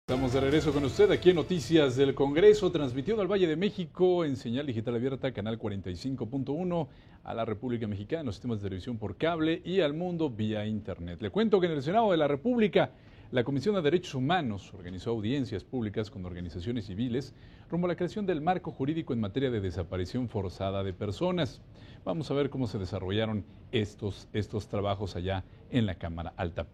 Estamos de regreso con usted aquí en Noticias del Congreso, transmitido al Valle de México en señal digital abierta, canal 45.1, a la República Mexicana, los sistemas de televisión por cable y al mundo vía Internet. Le cuento que en el Senado de la República, la Comisión de Derechos Humanos organizó audiencias públicas con organizaciones civiles rumbo a la creación del marco jurídico en materia de desaparición forzada de personas. Vamos a ver cómo se desarrollaron estos trabajos allá en la Cámara Alta.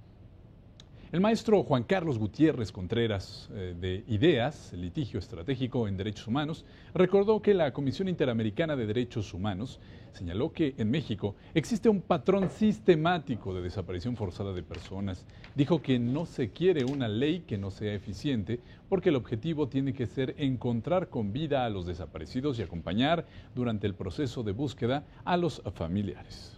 El maestro Juan Carlos Gutiérrez Contreras, de IDEAS, Litigio Estratégico en Derechos Humanos, recordó que la Comisión Interamericana de Derechos Humanos señaló que en México existe un patrón sistemático de desaparición forzada de personas. Dijo que no se quiere una ley que no sea eficiente porque el objetivo tiene que ser encontrar con vida a los desaparecidos y acompañar durante el proceso de búsqueda a los familiares.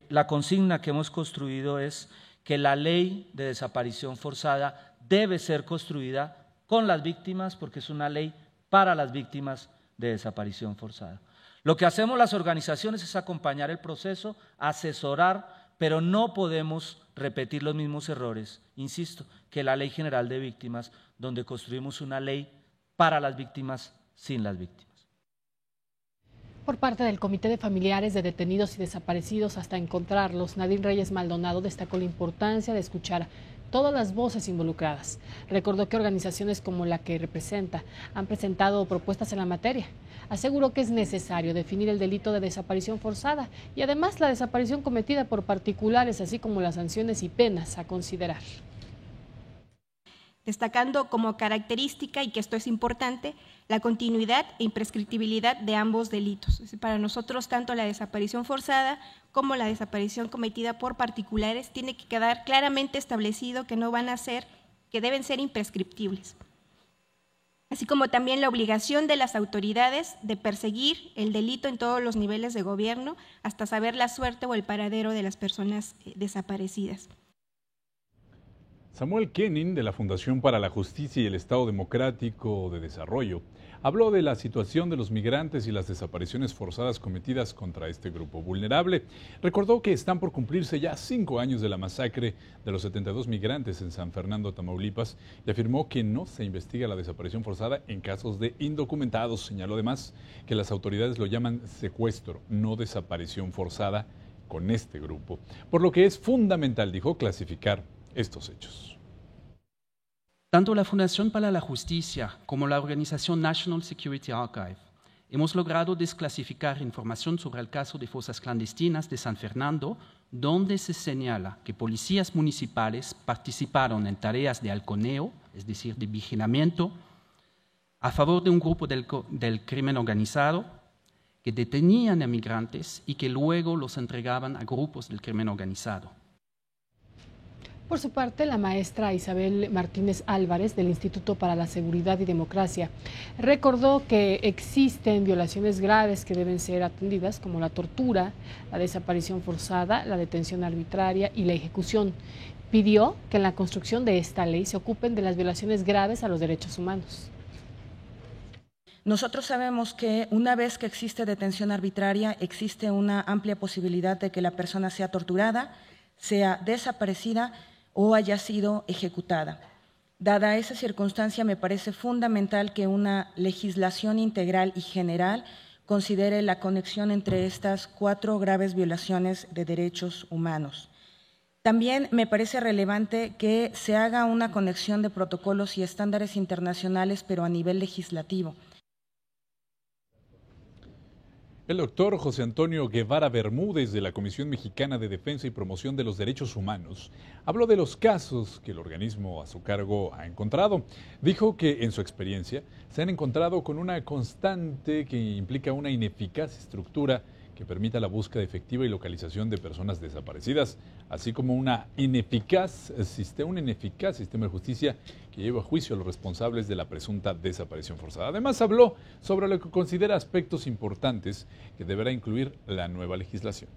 La consigna que hemos construido es que la ley de desaparición forzada debe ser construida con las víctimas porque es una ley para las víctimas de desaparición forzada. Lo que hacemos las organizaciones es acompañar el proceso, asesorar, pero no podemos repetir los mismos errores, insisto, que la Ley General de Víctimas, donde construimos una ley para las víctimas sin las víctimas. Por parte del Comité de Familiares de Detenidos y Desaparecidos hasta encontrarlos, Nadine Reyes Maldonado destacó la importancia de escuchar todas las voces involucradas. Recordó que organizaciones como la que representa han presentado propuestas en la materia. Aseguró que es necesario definir el delito de desaparición forzada y además la desaparición cometida por particulares, así como las sanciones y penas a considerar. Destacando como característica, y que esto es importante, la continuidad e imprescriptibilidad de ambos delitos. Para nosotros, tanto la desaparición forzada como la desaparición cometida por particulares tiene que quedar claramente establecido que no van a ser, que deben ser imprescriptibles. Así como también la obligación de las autoridades de perseguir el delito en todos los niveles de gobierno hasta saber la suerte o el paradero de las personas desaparecidas. Samuel Kenin, de la Fundación para la Justicia y el Estado Democrático de Desarrollo, habló de la situación de los migrantes y las desapariciones forzadas cometidas contra este grupo vulnerable. Recordó que están por cumplirse ya 5 años de la masacre de los 72 migrantes en San Fernando, Tamaulipas, y afirmó que no se investiga la desaparición forzada en casos de indocumentados. Señaló además que las autoridades lo llaman secuestro, no desaparición forzada con este grupo, por lo que es fundamental, dijo, clasificar estos hechos. Tanto la Fundación para la Justicia como la organización National Security Archive hemos logrado desclasificar información sobre el caso de fosas clandestinas de San Fernando, donde se señala que policías municipales participaron en tareas de halconeo, es decir, de vigilamiento, a favor de un grupo del crimen organizado, que detenían a migrantes y que luego los entregaban a grupos del crimen organizado. Por su parte, la maestra Isabel Martínez Álvarez, del Instituto para la Seguridad y Democracia, recordó que existen violaciones graves que deben ser atendidas, como la tortura, la desaparición forzada, la detención arbitraria y la ejecución. Pidió que en la construcción de esta ley se ocupen de las violaciones graves a los derechos humanos. Nosotros sabemos que una vez que existe detención arbitraria, existe una amplia posibilidad de que la persona sea torturada, sea desaparecida o haya sido ejecutada. Dada esa circunstancia, me parece fundamental que una legislación integral y general considere la conexión entre estas 4 graves violaciones de derechos humanos. También me parece relevante que se haga una conexión de protocolos y estándares internacionales, pero a nivel legislativo. El doctor José Antonio Guevara Bermúdez, de la Comisión Mexicana de Defensa y Promoción de los Derechos Humanos, habló de los casos que el organismo a su cargo ha encontrado. Dijo que en su experiencia se han encontrado con una constante que implica una ineficaz estructura que permita la búsqueda efectiva y localización de personas desaparecidas, así como un ineficaz sistema de justicia que lleva a juicio a los responsables de la presunta desaparición forzada. Además, habló sobre lo que considera aspectos importantes que deberá incluir la nueva legislación.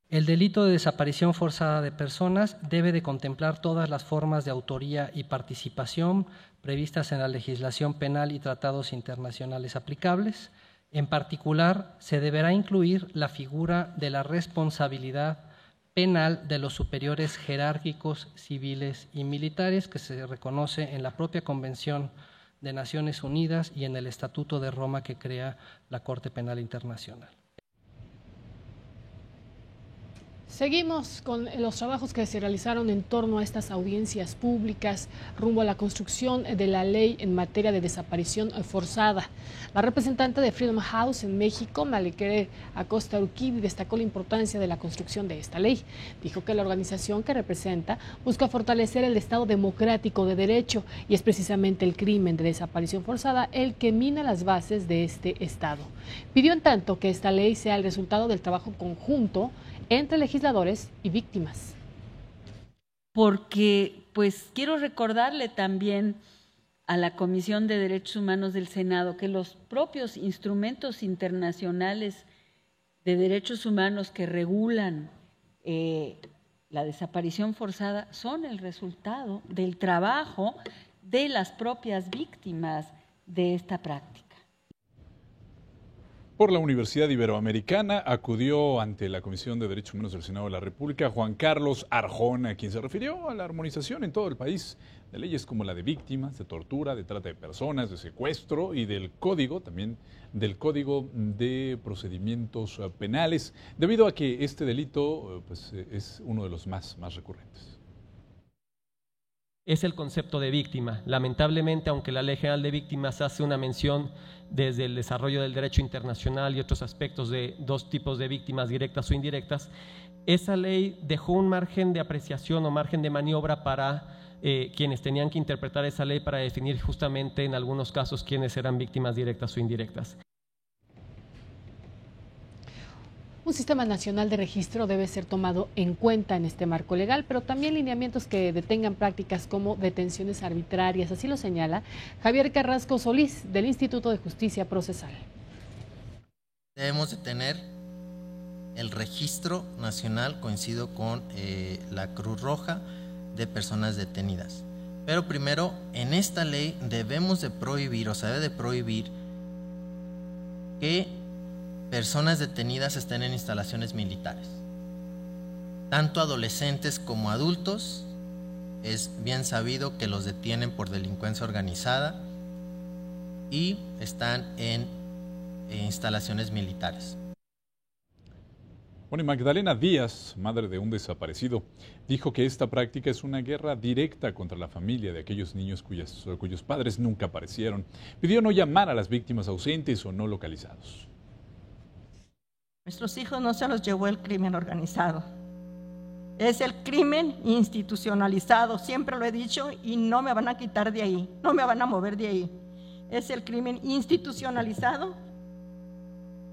El delito de desaparición forzada de personas debe de contemplar todas las formas de autoría y participación previstas en la legislación penal y tratados internacionales aplicables. En particular, se deberá incluir la figura de la responsabilidad penal de los superiores jerárquicos civiles y militares que se reconoce en la propia Convención de Naciones Unidas y en el Estatuto de Roma que crea la Corte Penal Internacional. Seguimos con los trabajos que se realizaron en torno a estas audiencias públicas rumbo a la construcción de la ley en materia de desaparición forzada. La representante de Freedom House en México, Malikere Acosta Urquidi, destacó la importancia de la construcción de esta ley. Dijo que la organización que representa busca fortalecer el Estado democrático de derecho y es precisamente el crimen de desaparición forzada el que mina las bases de este Estado. Pidió en tanto que esta ley sea el resultado del trabajo conjunto entre legisladores y víctimas. Porque, pues, quiero recordarle también a la Comisión de Derechos Humanos del Senado que los propios instrumentos internacionales de derechos humanos que regulan la desaparición forzada son el resultado del trabajo de las propias víctimas de esta práctica. Por la Universidad Iberoamericana acudió ante la Comisión de Derechos Humanos del Senado de la República Juan Carlos Arjona, quien se refirió a la armonización en todo el país de leyes como la de víctimas, de tortura, de trata de personas, de secuestro y del código, también del Código de Procedimientos Penales, debido a que este delito pues, es uno de los más recurrentes. Es el concepto de víctima. Lamentablemente, aunque la Ley General de Víctimas hace una mención desde el desarrollo del derecho internacional y otros aspectos de dos tipos de víctimas directas o indirectas, esa ley dejó un margen de apreciación o margen de maniobra para quienes tenían que interpretar esa ley para definir justamente en algunos casos quiénes eran víctimas directas o indirectas. Un sistema nacional de registro debe ser tomado en cuenta en este marco legal, pero también lineamientos que detengan prácticas como detenciones arbitrarias, así lo señala Javier Carrasco Solís, del Instituto de Justicia Procesal. Debemos de tener el registro nacional, coincido con la Cruz Roja, de personas detenidas. Pero primero, en esta ley debemos de prohibir, o se debe de prohibir que personas detenidas estén en instalaciones militares. Tanto adolescentes como adultos, es bien sabido que los detienen por delincuencia organizada y están en instalaciones militares. Bueno, y Magdalena Díaz, madre de un desaparecido, dijo que esta práctica es una guerra directa contra la familia de aquellos niños cuyos padres nunca aparecieron. Pidió no llamar a las víctimas ausentes o no localizados. Nuestros hijos no se los llevó el crimen organizado. Es el crimen institucionalizado, siempre lo he dicho y no me van a quitar de ahí, no me van a mover de ahí. Es el crimen institucionalizado,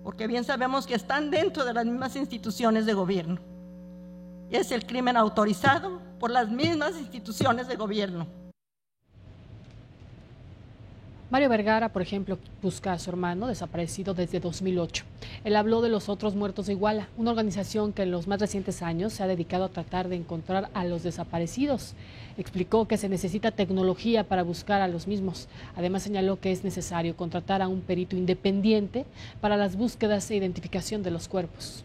porque bien sabemos que están dentro de las mismas instituciones de gobierno. Y es el crimen autorizado por las mismas instituciones de gobierno. Mario Vergara, por ejemplo, busca a su hermano desaparecido desde 2008. Él habló de los otros muertos de Iguala, una organización que en los más recientes años se ha dedicado a tratar de encontrar a los desaparecidos. Explicó que se necesita tecnología para buscar a los mismos. Además señaló que es necesario contratar a un perito independiente para las búsquedas e identificación de los cuerpos.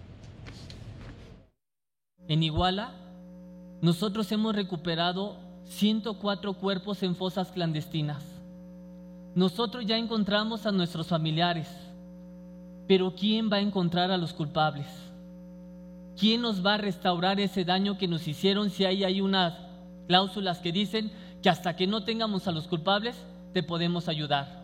En Iguala, nosotros hemos recuperado 104 cuerpos en fosas clandestinas. Nosotros ya encontramos a nuestros familiares, pero ¿quién va a encontrar a los culpables? ¿Quién nos va a restaurar ese daño que nos hicieron si ahí hay unas cláusulas que dicen que hasta que no tengamos a los culpables te podemos ayudar?